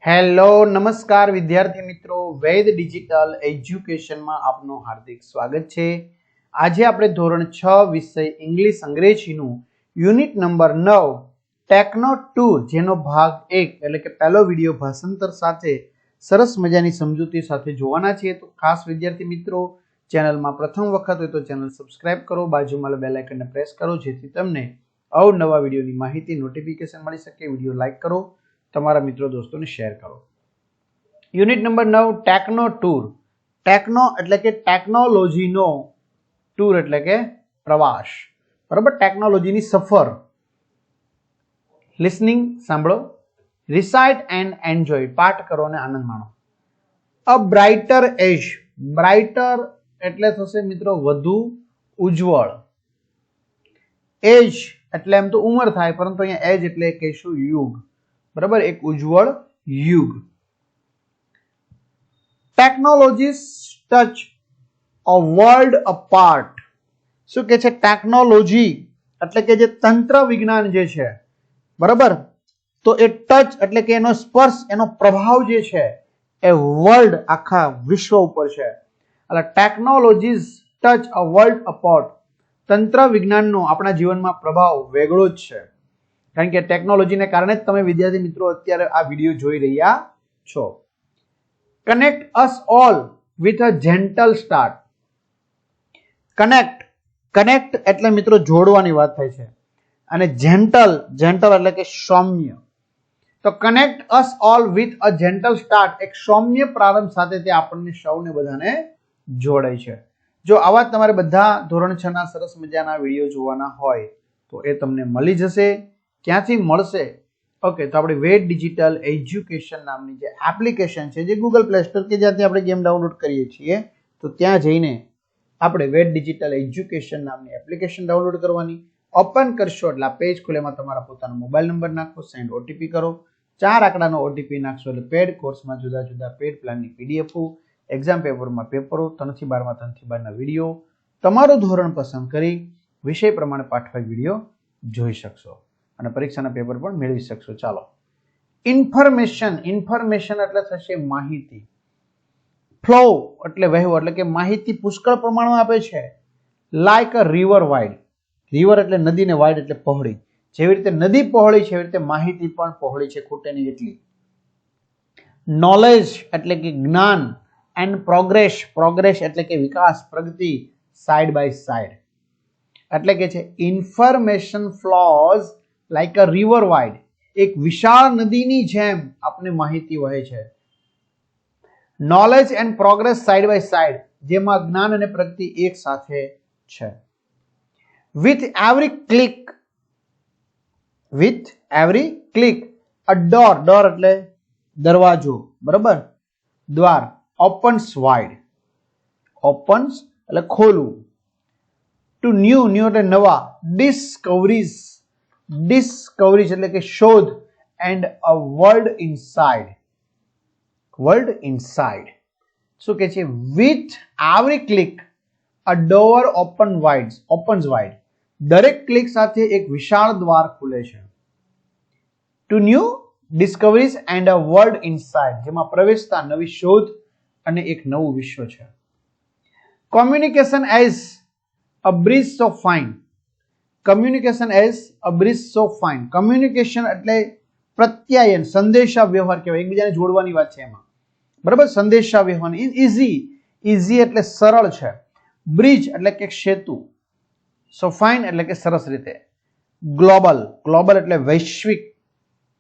Hello નમસ્કાર વિદ્યાર્થી મિત્રો, વૈદ ડિજિટલ એજ્યુકેશનમાં આપનું હાર્દિક સ્વાગત છે। આજે આપણે ધોરણ 6 વિષય ઇંગ્લિશ અંગ્રેજીનું યુનિટ નંબર 9 ટેકનો 2 જેનો ભાગ 1 એટલે કે પહેલો વિડિયો ભાષાંતર સાથે સરસ મજાની સમજૂતી સાથે જોવાના છે। તો ખાસ વિદ્યાર્થી મિત્રો, ચેનલમાં પ્રથમ વખત હોય તો ચેનલ સબસ્ક્રાઇબ કરો, બાજુમાં બેલ આઇકનને પ્રેસ કરો જેથી તમને અવનવા વિડિયોની માહિતી નોટિફિકેશન મળી શકે। વિડિયો લાઈક કરો, તમારા મિત્રો દોસ્તોને શેર કરો। Unit number 9 techno tour. Techno એટલે કે ટેકનોલોજીનો, ટૂર એટલે કે પ્રવાસ, બરાબર? ટેકનોલોજીની સફર। લિસનિંગ સાંભળો, રિસાઇટ એન્ડ એન્જોય, પાઠ કરો અને આનંદ માણો। અ બ્રાઇટર એજ, બ્રાઇટર એટલે થશે મિત્રો વધુ ઉજ્જવળ, એજ એટલે એમ તો ઉંમર થાય, પરંતુ અહીંયા એજ એટલે કહીશું યુગ, બરાબર? એક ઉજ્જવળ યુગ। ટેકનોલોજીસ ટચ અ વર્લ્ડ અપાર્ટ। શું કે છે? ટેકનોલોજી એટલે કે જે તંત્ર વિજ્ઞાન જે છે, બરાબર? તો એ ટચ એટલે કે એનો સ્પર્શ, એનો પ્રભાવ જે છે એ વર્લ્ડ, આખા વિશ્વ ઉપર છે। એટલે ટેકનોલોજીસ ટચ અ વર્લ્ડ અપાર્ટ, તંત્ર વિજ્ઞાનનો આપણા જીવનમાં પ્રભાવ વેગળો જ છે, કારણ કે ટેકનોલોજીને કારણે જ તમે વિદ્યાર્થી મિત્રો અત્યારે આ વિડીયો જોઈ રહ્યા છો। Connect us all with a gentle start. Connect એટલે મિત્રો જોડવાની વાત થાય છે, અને જેન્ટલ એટલે કે સૌમ્ય। તો connect us all with a gentle start, એક સૌમ્ય પ્રારંભ સાથે તે આપણને સૌને બધાને જોડે છે। જો આવા તમારે બધા ધોરણ 6 ના સરસ મજાના વિડીયો જોવાના હોય તો એ તમને મળી જશે। ક્યાંથી મળશે? ઓકે, તો આપણે વેદ ડિજિટલ એજ્યુકેશન નામની જે એપ્લિકેશન છે, જે ગૂગલ પ્લે સ્ટોર કે જ્યાંથી આપણે ગેમ ડાઉનલોડ કરીએ છીએ, તો ત્યાં જઈને આપણે વેદ ડિજિટલ એજ્યુકેશન નામની એપ્લિકેશન ડાઉનલોડ કરવાની। ઓપન કરશો એટલે આ પેજ ખુલે, એમાં તમારા પોતાનો મોબાઈલ નંબર નાખો, સેન્ડ ઓટીપી કરો, 4 આંકડાનો ઓટીપી નાખશો એટલે પેડ કોર્સમાં જુદા જુદા પેડ પ્લાનની પીડીએફ, એક્ઝામ પેપરમાં પેપરો, 3 થી 12માં 3 થી 12ના વિડીયો, તમારું ધોરણ પસંદ કરી વિષય પ્રમાણે પાઠવાય વિડીયો જોઈ શકશો અને પરીક્ષાના પેપર પણ મેળવી શકશો। ચાલો, ઇન્ફોર્મેશન એટલે થશે માહિતી, ફ્લો એટલે વહેવો, એટલે કે માહિતી પુષ્કળ પ્રમાણમાં આપે છે। Like a river wide, river એટલે નદી ને વાઇડ એટલે પહોળી, જેવી રીતે નદી પહોળી છે એવી રીતે માહિતી પણ પહોળી છે, ખૂટે નહીં એટલી। નોલેજ એટલે કે જ્ઞાન, એન્ડ પ્રોગ્રેસ એટલે કે વિકાસ, પ્રગતિ, સાઇડ બાય સાઇડ, એટલે કે છે information flows like a river wide, એક વિશાળ નદીની જેમ આપને માહિતી વહે છે। Knowledge and progress side by side, જેમાં જ્ઞાન અને પ્રગતિ એક સાથે છે। With every click a door એટલે દરવાજો, બરાબર? દ્વાર, ઓપન્સ વાઇડ, ઓપન્સ એટલે ખોલવું। ટુ ન્યૂ એટલે નવા, ડિસ્કવરીઝ એટલે કે શોધ, એન્ડ અ વર્લ્ડ ઇનસાઇડ, શું કે છે? With every click a door opens wide, દરેક ક્લિક સાથે એક વિશાળ દ્વાર ખુલે છે। To new discoveries and a world inside, જેમાં પ્રવેશતા નવી શોધ અને એક નવું વિશ્વ છે। Communication as a bridge so fine, communication એટલે પ્રત્યાયન, સંદેશા વ્યવહાર કહેવાય, એકબીજાને જોડવાની વાત છે એમાં, બરાબર? સંદેશા વ્યવહાર। ઇઝી એટલે સરળ છે, બ્રિજ એટલે કે સેતુ, સો ફાઇન એટલે કે સરસ રીતે। ગ્લોબલ એટલે વૈશ્વિક,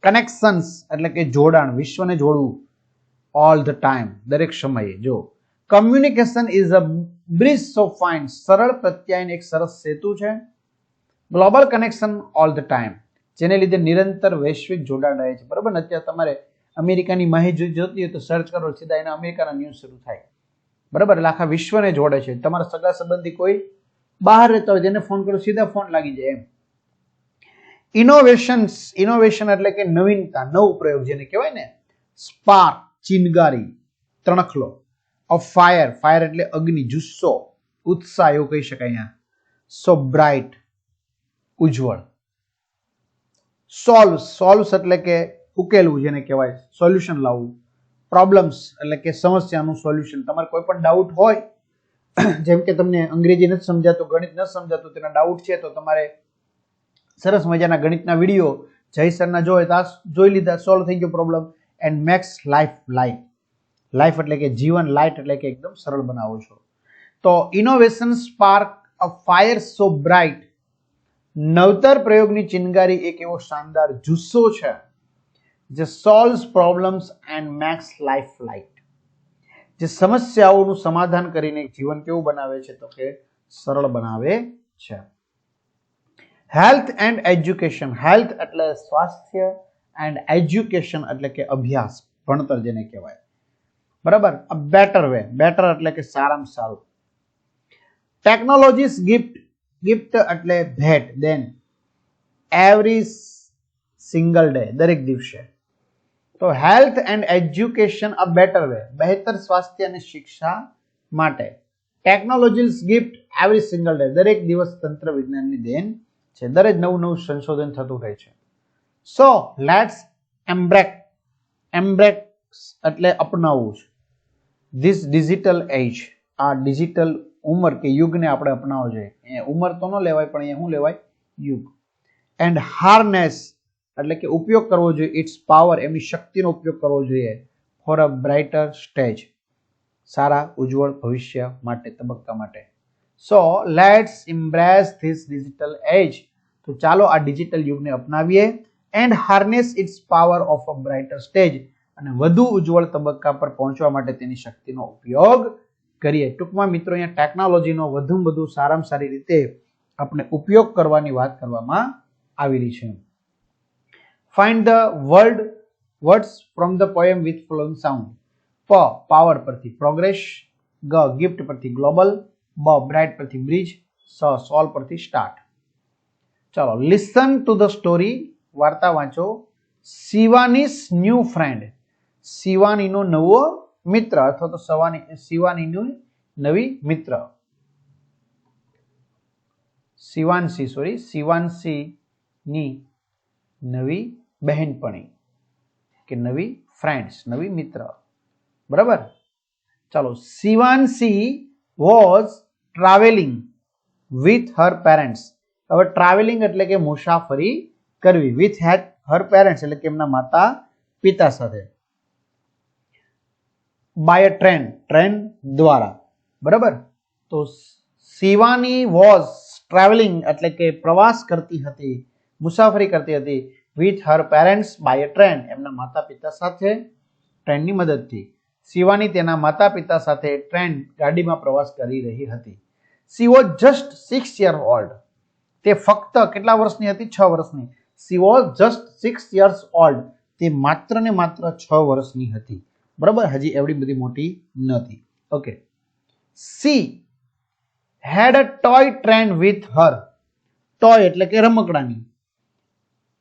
કનેક્શન્સ એટલે કે જોડાણ, વિશ્વને જોડવું, ઓલ ધ ટાઈમ દરેક સમયે। જો communication is a bridge so fine, સરળ પ્રત્યાયન એક સરસ સેતુ છે। Global connection all the time, જેને લીધે નિરંતર વૈશ્વિક જોડાણ રહે છે, બરાબર? અત્યારે તમારે અમેરિકાની માહિતી જોતી હોય તો સર્ચ કરો, સીધા એના અમેરિકાના ન્યૂઝ શરૂ થાય, બરાબર? એટલે આખા વિશ્વને જોડે છે। તમારા સગા સંબંધી કોઈ બહાર રહેતા હોય તેને ફોન કરો, સીધા ફોન લાગી જાય એમ। ઇનોવેશન એટલે કે નવીનતા, નવું પ્રયોગ જેને કહેવાય ને। સ્પાર્ક ચિનગારી, તણખલો। અ ફાયર એટલે અગ્નિ, જુસ્સો, ઉત્સાહ એવું કહી શકાય અહીંયા। સો બ્રાઇટ ઉજ્જવળ। સોલ્વ્સ એટલે કે ઉકેલવું જેને કહેવાય, સોલ્યુશન લાવવું, પ્રોબ્લેમ્સ એટલે કે સમસ્યાનું સોલ્યુશન. તમારે કોઈ પણ ડાઉટ હોય, જેમ કે તમને અંગ્રેજી નથી સમજાતું, ગણિત નથી સમજાતું, તેના ડાઉટ છે, તો તમારે સરસ મજાના ગણિતના વિડીયો જય સરના જોઈ લીધા, સોલ્વ થઈ ગયો problem. And max life light. Life એટલે કે જીવન, લાઇટ એટલે કે એકદમ સરળ બનાવો છો. તો innovation spark a fire so bright. નવતર પ્રયોગની ચિનગારી એક એવો શાનદાર જુસ્સો છે જે solves problems and max life light. જે સમસ્યાઓનું સમાધાન કરીને જીવન કેવું બનાવે છે, તો કે સરળ બનાવે છે. Health and education. હેલ્થ એટલે સ્વાસ્થ્ય, એન્ડ એજ્યુકેશન એટલે કે અભ્યાસ, ભણતર જેને કહેવાય. બરાબર. અ બેટર વે. બેટર એટલે કે સારામાં સારું. Technologies gift. ગિફ્ટ એટલે ભેટ, દેન એવરી સિંગલ ડે, દરેક દિવસે. તો health and education a better way, બહેતર સ્વાસ્થ્ય અને શિક્ષા માટે. Technologies gift every single day, દરેક દિવસ તંત્ર વિજ્ઞાનની દેન છે. દરેક નવું સંશોધન થતું રહે છે. સો લેટ્સ એમ્બ્રેક્સ એટલે અપનાવવું છે. ધીસ ડિજિટલ એજ, આ ડિજિટલ ઉંમર કે યુગને આપણે અપનાવવો જોઈએ. અહીંયા ઉંમર તો ન લેવાય, પણ અહીંયા શું લેવાય? યુગ. એન્ડ હાર્નેસ એટલે કે ઉપયોગ કરવો જોઈએ, ઇટ્સ પાવર, એમની શક્તિનો ઉપયોગ કરવો જોઈએ. ફોર અ બ્રાઇટર સ્ટેજ, સારા ઉજ્જવળ ભવિષ્ય માટે, તબક્કા માટે. So let's embrace this digital age. તો ચાલો આ ડિજિટલ યુગને અપનાવીએ. And harness its power of a brighter stage, અને વધુ ઉજ્જવળ તબક્કા પર પહોંચવા માટે તેની શક્તિનો ઉપયોગ કરીએ. ટૂંકમાં મિત્રો અહીંયા ટેકનોલોજીનો વધુમાં વધુ સારામાં સારી રીતે આપણે ઉપયોગ કરવાની વાત કરવામાં આવેલી છે. Find the words from the poem with flowing sound. પ પાવર પરથી પ્રોગ્રેસ, ગ ગિફ્ટ પરથી ગ્લોબલ, બ બ્રાઇટ પરથી બ્રિજ, સ સોલ્વ પરથી સ્ટાર્ટ. ચાલો, લિસન ટુ ધ સ્ટોરી. વાર્તા વાંચો. શિવાનીસ ન્યૂ ફ્રેન્ડ. શિવાનીનો નવો મિત્ર, અથવા તો શિવાનીની નવી મિત્ર. શિવાંશીની નવી બહેનપણી કે નવી ફ્રેન્ડ્સ, નવી મિત્ર. બરાબર. ચાલો, Shivanshi was travelling with her parents. હવે ટ્રાવેલિંગ એટલે કે મુસાફરી કરવી. વિથ હર પેરેન્ટ્સ એટલે કે એમના માતા પિતા સાથે. બાય અ ટ્રેન, ટ્રેન દ્વારા. બરાબર. તો શિવાની વોઝ ટ્રાવેલિંગ એટલે કે પ્રવાસ કરતી હતી, મુસાફરી કરતી હતી. With her parents by a train, એમના માતા પિતા સાથે ટ્રેનની મદદથી. શિવાની તેના માતા પિતા સાથે ટ્રેન, ગાડીમાં પ્રવાસ કરી રહી હતી. She was just 6 years old. તે ફક્ત કેટલા વર્ષની હતી? 6 વર્ષની. She was just 6 years old. તે માત્ર ને માત્ર 6 વર્ષની હતી. બરાબર. હજી એવડી બધી મોટી નથી. Okay. She had a toy train with her. Toy એટલે કે રમકડાની.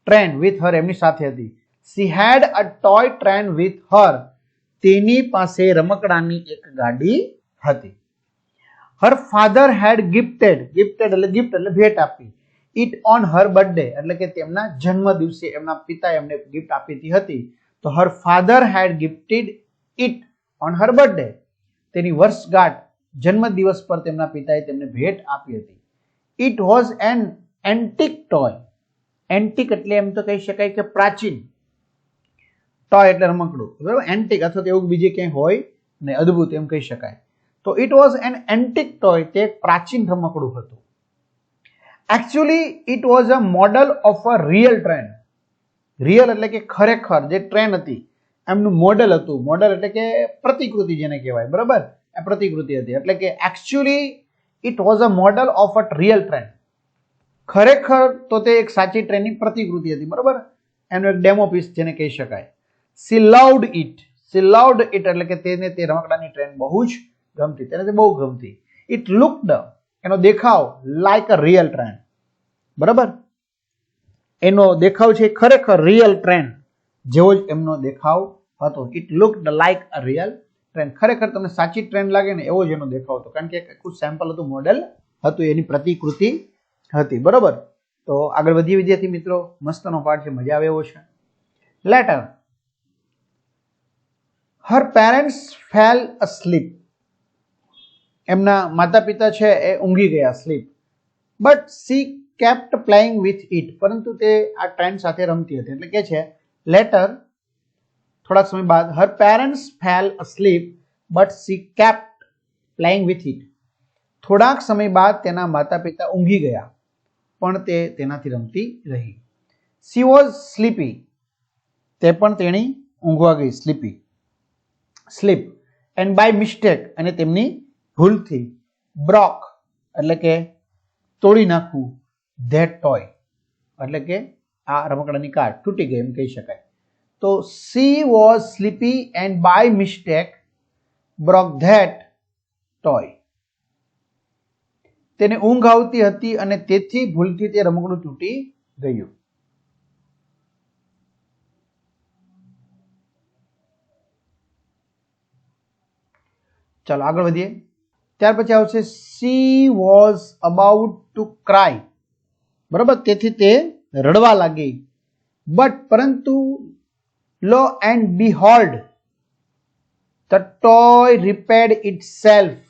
ટ્રેન વિથ હર એમની સાથે હતી. She had a toy train with her. તેની પાસે રમકડાની એક ગાડી હતી. Her father had gifted. Gifted એટલે ગિફ્ટ એટલે ભેટ આપી. ઇટ ઓન હર બર્થડે એટલે કે તેમના જન્મ દિવસે એમના પિતાએ એમને ગિફ્ટ આપી હતી. તો her father had gifted it on her birthday. તેની વર્ષગાંઠ, જન્મ દિવસ પર તેમના પિતાએ તેમને ભેટ આપી હતી. It was an antique toy. Antique એટલે એમ તો કહી શકાય કે પ્રાચીન. ટોય એટલે રમકડું. બરાબર. એન્ટિક અથવા તો એવું બીજે ક્યાંય હોય ને અદ્ભુત એમ કહી શકાય. તો it was an antique toy. તે એક પ્રાચીન રમકડું હતું. Actually it was a model of a real train. Real એટલે કે ખરેખર જે ટ્રેન હતી એમનું મોડેલ હતું. મોડેલ એટલે કે પ્રતિકૃતિ જેને કહેવાય. બરાબર. એ પ્રતિકૃતિ હતી. એટલે કે actually it was a model of a real train. ખરેખર તો તે એક સાચી ટ્રેનની પ્રતિકૃતિ હતી. બરાબર. એનો એક ડેમો પીસ જેને કહી શકાય. C loved it. C loved it એટલે કે તેને તે રમકડાની ટ્રેન બહુ જ ગમતી. તેને તે બહુ ગમતી. ઇટ લુક્ડ, એનો દેખાવ, લાઈક અ રિયલ ટ્રેન. બરાબર. એનો દેખાવ છે ખરેખર રિયલ ટ્રેન જેવો જ એમનો દેખાવ હતો. It looked like a real train. ખરેખર તમને સાચી ટ્રેન લાગે ને એવો જ એનો દેખાવ હતો. કારણ કે એક સેમ્પલ હતું, મોડેલ હતું, એની પ્રતિકૃતિ હતી. બરાબર. તો આગળ વધીએ વિદ્યાર્થી મિત્રો. મસ્તનો પાઠ છે, મજા આવે એવો છે. Later, her parents fell asleep. એમના માતા પિતા છે એ ઊંઘી ગયા, sleep. But she kept playing with it. પરંતુ તે આ ટ્રેન સાથે રમતી હતી. એટલે કે છે લેટર, થોડાક સમય બાદ, her parents fell asleep but she kept playing with it. થોડાક સમય બાદ તેના માતા પિતા ઊંઘી ગયા પણ તે તેનાથી રમતી રહી. She was sleepy. તે પણ તેણી ઊંઘવા ગઈ, sleepy, sleep. And by mistake, અને તેમની ભૂલથી, બ્રોક એટલે કે તોડી નાખવું, ધેટ ટોય એટલે કે આ રમકડાની કાર તૂટી ગઈ એમ કહી શકાય. તો she was sleepy and by mistake broke that toy. તેને ઊંઘ આવતી હતી અને તેથી ભૂલથી તે રમકડું તૂટી ગયું. ચાલો આગળ વધીએ. ત્યાર પછી આવશે she was about to cry. બરાબર, તેથી તે રડવા લાગી. બટ પરંતુ lo and behold the toy repaired itself.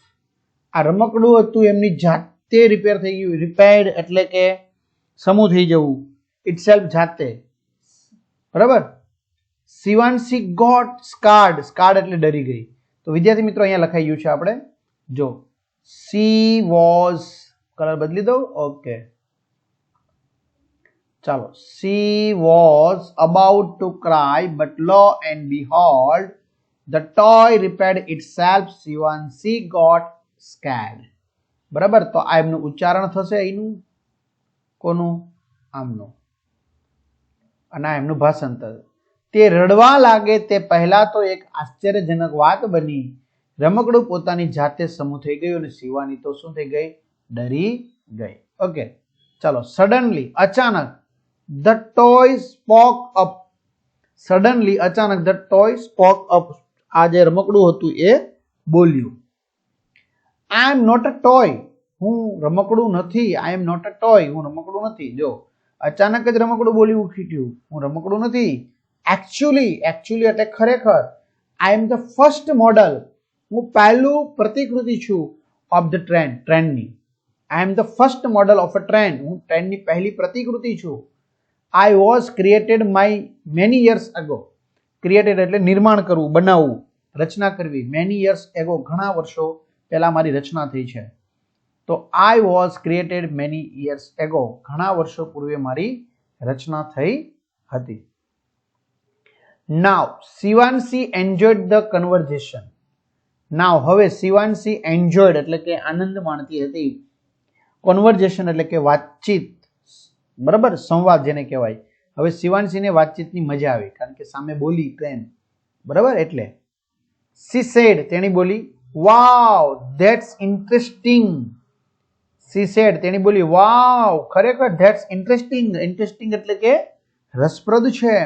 આ રમકડું હતું એમની જાતે રિપેર થઈ ગયું. રિપેર્ડ એટલે કે સમૂહ થઈ જવું, ઇટસેલ્ફ જાતે. બરાબર. શિવાંશી ગોટ સ્કાર્ડ. સ્કાર્ડ એટલે ડરી ગઈ. તો વિદ્યાર્થી મિત્રો અહીંયા લખાઈ ગયું છે આપણે જો સી વોઝ, કલર બદલી દઉં, ઓકે ચાલો. She was about to cry but lo and behold the toy repaired itself. Shivanshi got scared. બરાબર. તો આ એમનું ઉચ્ચારણ થશે અહીંનું, કોનું, આમનું, અને આ એમનું ભાષાંતર. તે રડવા લાગે તે પહેલા તો એક આશ્ચર્યજનક વાત બની. રમકડું પોતાની જાતે સમૂહ થઈ ગયું અને શિવાની તો શું થઈ ગઈ, ડરી ગઈ. ઓકે ચાલો. સડનલી, અચાનક, the toy spoke up. Suddenly, અચાનક, ધ ટોય સ્પોક અપ. આ જે રમકડું હતું એ બોલ્યું. આઈ એમ નોટ અ ટોય. હું રમકડું નથી. આઈ એમ નોટ અ ટોય. હું રમકડું નથી. જો અચાનક જ રમકડું બોલી ઉઠ્યું, હું રમકડું નથી. એકચ્યુઅલી, એકચ્યુઅલી એટલે ખરેખર. I am the first model. હું પહેલું પ્રતિકૃતિ છું ઓફ ધ ટ્રેન. ટ્રેનની. I am the first model of a train. હું ટ્રેનની પહેલી પ્રતિકૃતિ છું. I was created my many years ago. Created એટલે નિર્માણ કરવું, બનાવવું, રચના કરવી. મેની યર્સ એગો, ઘણા વર્ષો પહેલા મારી રચના થઈ છે. તો આઈ was created many years ago. ઘણા વર્ષો પૂર્વે મારી રચના થઈ હતી. નાવ શિવાંશી એન્જોયડ ધ કન્વર્ઝેશન. નાવ હવે શિવાંશી એન્જોયડ એટલે કે આનંદ માણતી હતી. કન્વર્ઝેશન એટલે કે વાતચીત. બરાબર, સંવાદ જેને કહેવાય. હવે શિવાંશીને વાતચીતની મજા આવી કારણ કે સામે બોલી ટ્રેન. બરાબર. એટલે સી સેડ, તેણી બોલી, વાવ ધેટ્સ ઇન્ટરેસ્ટિંગ. સી સેડ, તેણી બોલી, વાવ ખરેખર, ધેટ્સ ઇન્ટરેસ્ટિંગ. ઇન્ટરેસ્ટિંગ એટલે કે રસપ્રદ છે.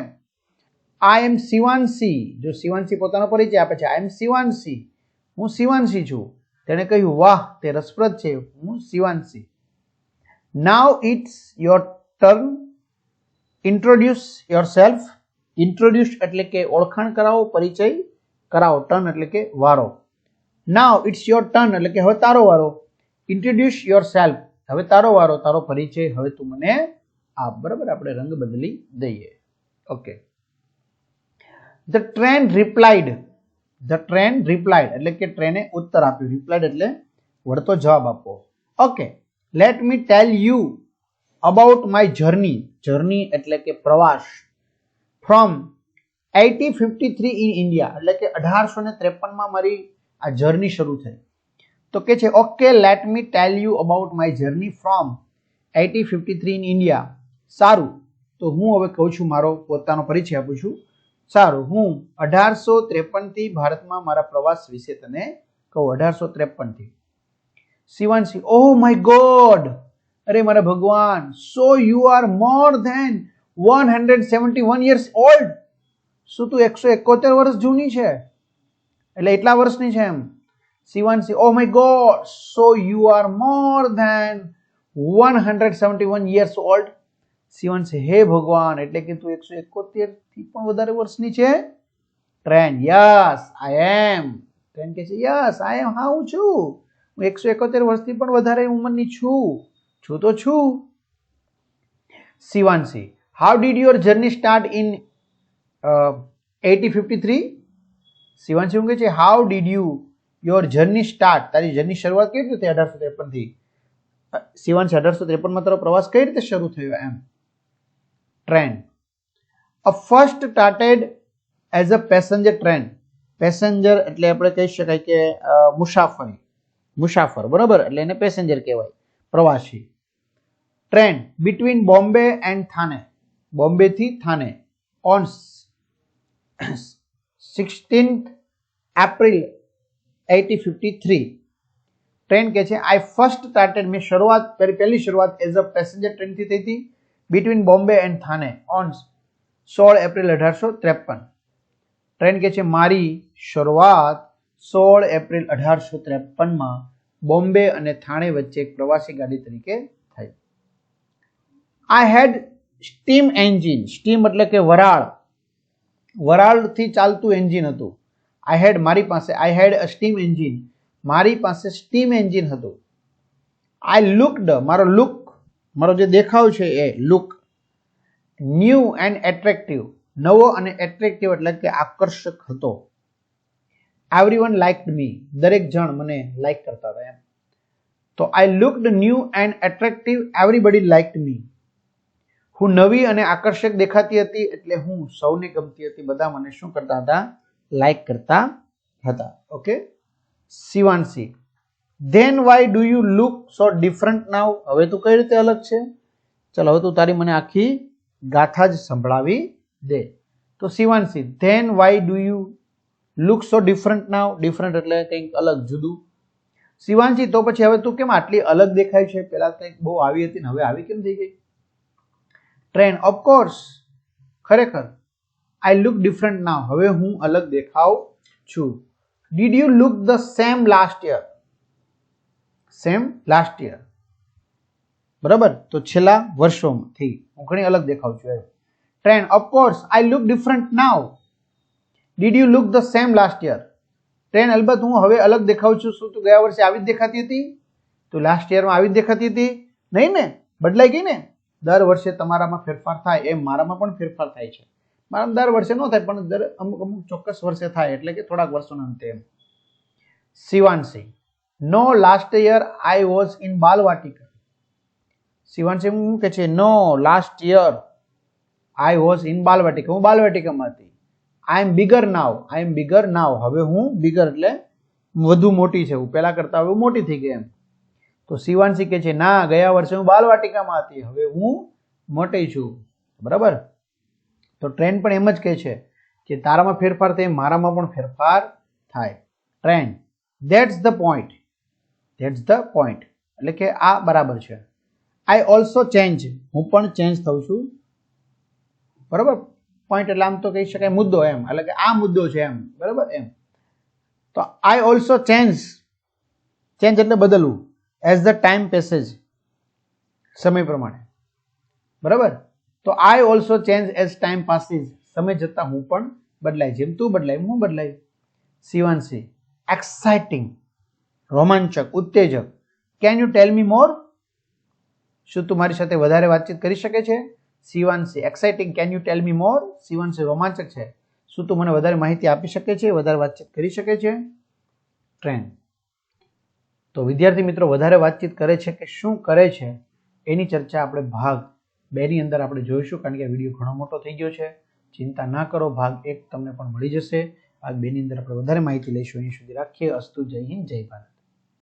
આઈ એમ શિવાંશી. જો શિવાંશી પોતાનો પરિચય આપે છે, આઈ એમ શિવાંશી. હું શિવાંશી છું. તેણે કહ્યું, વાહ તે રસપ્રદ છે, હું Shivanshi. Now it's your turn. Introduce yourself. Introduce એટલે કે ઓળખાણ કરાવો, પરિચય કરાવો. ટર્ન એટલે કે વારો. નાવ ઇટ્સ યોર ટર્ન એટલે કે હવે તારો વારો. ઇન્ટ્રોડ્યુસ યોરસેલ્ફ, હવે તારો વારો, તારો પરિચય હવે તું મને આપ. બરાબર, આપણે રંગ બદલી દઈએ. Okay. The train replied. The train replied એટલે કે ટ્રેને ઉત્તર આપ્યો. રિપ્લાઇડ એટલે વળતો જવાબ આપવો. Okay. Let me tell you about my journey. Journey એટલે કે પ્રવાસ. ફ્રોમ 1853 ઇન ઇન્ડિયા એટલે કે 1853 મારી આ જર્ની શરૂ થઈ. તો કે છે okay let me tell you about my journey from 1853 in India. સારું, તો હું હવે કહું છું, મારો પોતાનો પરિચય આપું છું. સારું, હું 1853 થી ભારતમાં મારા પ્રવાસ વિશે તને કહું. 1853 થી. શિવાંશી, ઓહ માય ગોડ, અરે મારા ભગવાન. So you are more than 171 years old. શું તું 171 વર્ષ જૂની છે? એટલે એટલા વર્ષની છે એમ. Shivanshi, oh my god, so you are more than 171 years old. Shivanshi હે ભગવાન, એટલે કે તું 171 થી પણ વધારે વર્ષની છે? Train yes I am. Train કહે છે યસ આઈ એમ, હા હું છું, હું 171 વર્ષથી પણ વધારે ઉંમરની છું તો છું. Shivanshi how did your journey start in 1853? Shivanshi શું કહે છે how did your journey start, તારી જર્ની શરૂઆત કેવી રીતે થઈ 1853 થી? શિવાંશી 1853 માં તારો પ્રવાસ કઈ રીતે શરૂ થયો એમ. Train a first started as a passenger train. Passenger એટલે આપણે કહી શકાય કે મુસાફર, બરોબર, એટલે એને પેસેન્જર કહેવાય, પ્રવાસી. Train between Bombay and Thane, Bombay થી Thane, on 16th April 1853. Train કે છે આઈ ફર્સ્ટ સ્ટાર્ટેડ, મેં પહેલી શરૂઆત એઝ અ પેસેન્જર ટ્રેન થી થઈ હતી, between Bombay and Thane on 16 April 1853. Train કે છે મારી શરૂઆત 16 એપ્રિલ 1853 માં બોમ્બે અને થાણે વચ્ચે એક પ્રવાસી ગાડી તરીકે થઈ. આઈ હેડ સ્ટીમ એન્જિન, સ્ટીમ એટલે કે વરાળથી ચાલતું એન્જિન હતું. આઈ હેડ અ સ્ટીમ એન્જિન, મારી પાસે સ્ટીમ એન્જિન હતું. આઈ લુકડ, મારો જે દેખાવ છે એ લુક, ન્યૂ એન્ડ એટ્રેક્ટિવ, નવો અને એટ્રેક્ટિવ એટલે કે આકર્ષક હતો. એવરીવન લાઇક્ડ મી, દરેક જણ મને લાઈક કરતા હતા એમ. તો I looked new and attractive, everybody liked me. હું નવી અને આકર્ષક દેખાતી હતી એટલે હું સૌને ગમતી હતી, બધા મને શું કરતા હતા? લાઈક કરતા હતા. Okay. Shivanshi then why do you look so different now? હવે તું કઈ રીતે અલગ છે? ચલો હવે તું તારી મને આખી ગાથા જ સંભળાવી દે. તો Shivanshi then why do you look so different now? Different એટલે કંઈક અલગ, જુદું. શિવાંશી તો પછી હવે તું કેમ આટલી અલગ દેખાય છે? પેલા કંઈક બહુ આવી હતી ને હવે આવી કેમ થઈ ગઈ? ટ્રેન ઓફકોર્સ, ખરેખર. આઈ લુક ડિફરન્ટ નાઉ, હવે હું અલગ દેખાવ છું. Did you look the same last year? Same last year, બરાબર, તો છેલ્લા વર્ષોથી હું ઘણી અલગ દેખાવ છું. Train of course I look different now. Did you look the same last year? Train અલબત્ત હું હવે અલગ દેખાવ છું. શું તું ગયા વર્ષે આવી જ દેખાતી હતી? તું લાસ્ટ યરમાં આવી જ દેખાતી હતી? નહીં ને, બદલાઈ ગઈ ને. દર વર્ષે તમારામાં ફેરફાર થાય એમ મારામાં પણ ફેરફાર થાય છે. મારામાં દર વર્ષે ન થાય પણ અમુક ચોક્કસ વર્ષે થાય, એટલે કે થોડાક વર્ષોના અંતે એમ. Shivanshi no last year I was in Balvatika. Shivanshi શું કે છે? No last year I was in Balvatika, હું બાલવાટિકામાં હતી. આઈ એમ બિગર નાવ, હવે હું બિગર એટલે વધુ મોટી છે, હું પહેલા કરતા હવે મોટી થઈ ગઈ એમ. તો શિવાંશી કે છે ના, ગયા વર્ષે હું બાલવાટિકામાં હતી, હવે હું મોટી છું, બરાબર. તો ટ્રેન પણ એમ જ કહે છે કે તારામાં ફેરફાર થાય મારામાં પણ ફેરફાર થાય. ટ્રેન ધેટ્સ ધ પોઈન્ટ, એટલે કે આ બરાબર છે. આઈ ઓલ્સો ચેન્જ, હું પણ ચેન્જ થઉં છું, બરાબર. પોઈન્ટ એટલે આમ તો કહી શકાય મુદ્દો એમ, એટલે કે આ મુદ્દો છે એમ, બરાબર એમ. તો આઈ ઓલ્સો ચેન્જ એટલે બદલવું, એઝ ધ ટાઈમ પેસેજ, સમય પ્રમાણે, બરાબર. તો I also change as time passes, સમય જતા હું પણ બદલાય, જેમ તું બદલાય હું બદલાય. શિવાંશી એક્સાઇટિંગ, રોમાંચક, ઉત્તેજક. Can you tell me more? શું તું મારી સાથે વધારે વાતચીત કરી શકે છે? Shivanshi exciting, can you tell me more? Shivanshi રોમાંચક છે, શું તું મને વધારે માહિતી આપી શકે છે, વધારે વાતચીત કરી શકે છે? ટ્રેન. તો વિદ્યાર્થી મિત્રો વધારે વાતચીત કરે છે કે શું કરે છે એની ચર્ચા આપણે ભાગ 2 ની અંદર આપણે જોઈશું, કારણ કે વિડીયો ઘણો મોટો થઈ ગયો છે. ચિંતા ના કરો, ભાગ 1 તમને પણ મળી જશે. ભાગ 2 ની અંદર આપણે વધારે માહિતી લઈશું. અહીં સુધી રાખીએ. અસ્તુ, જય હિન્દ, જય ભારત.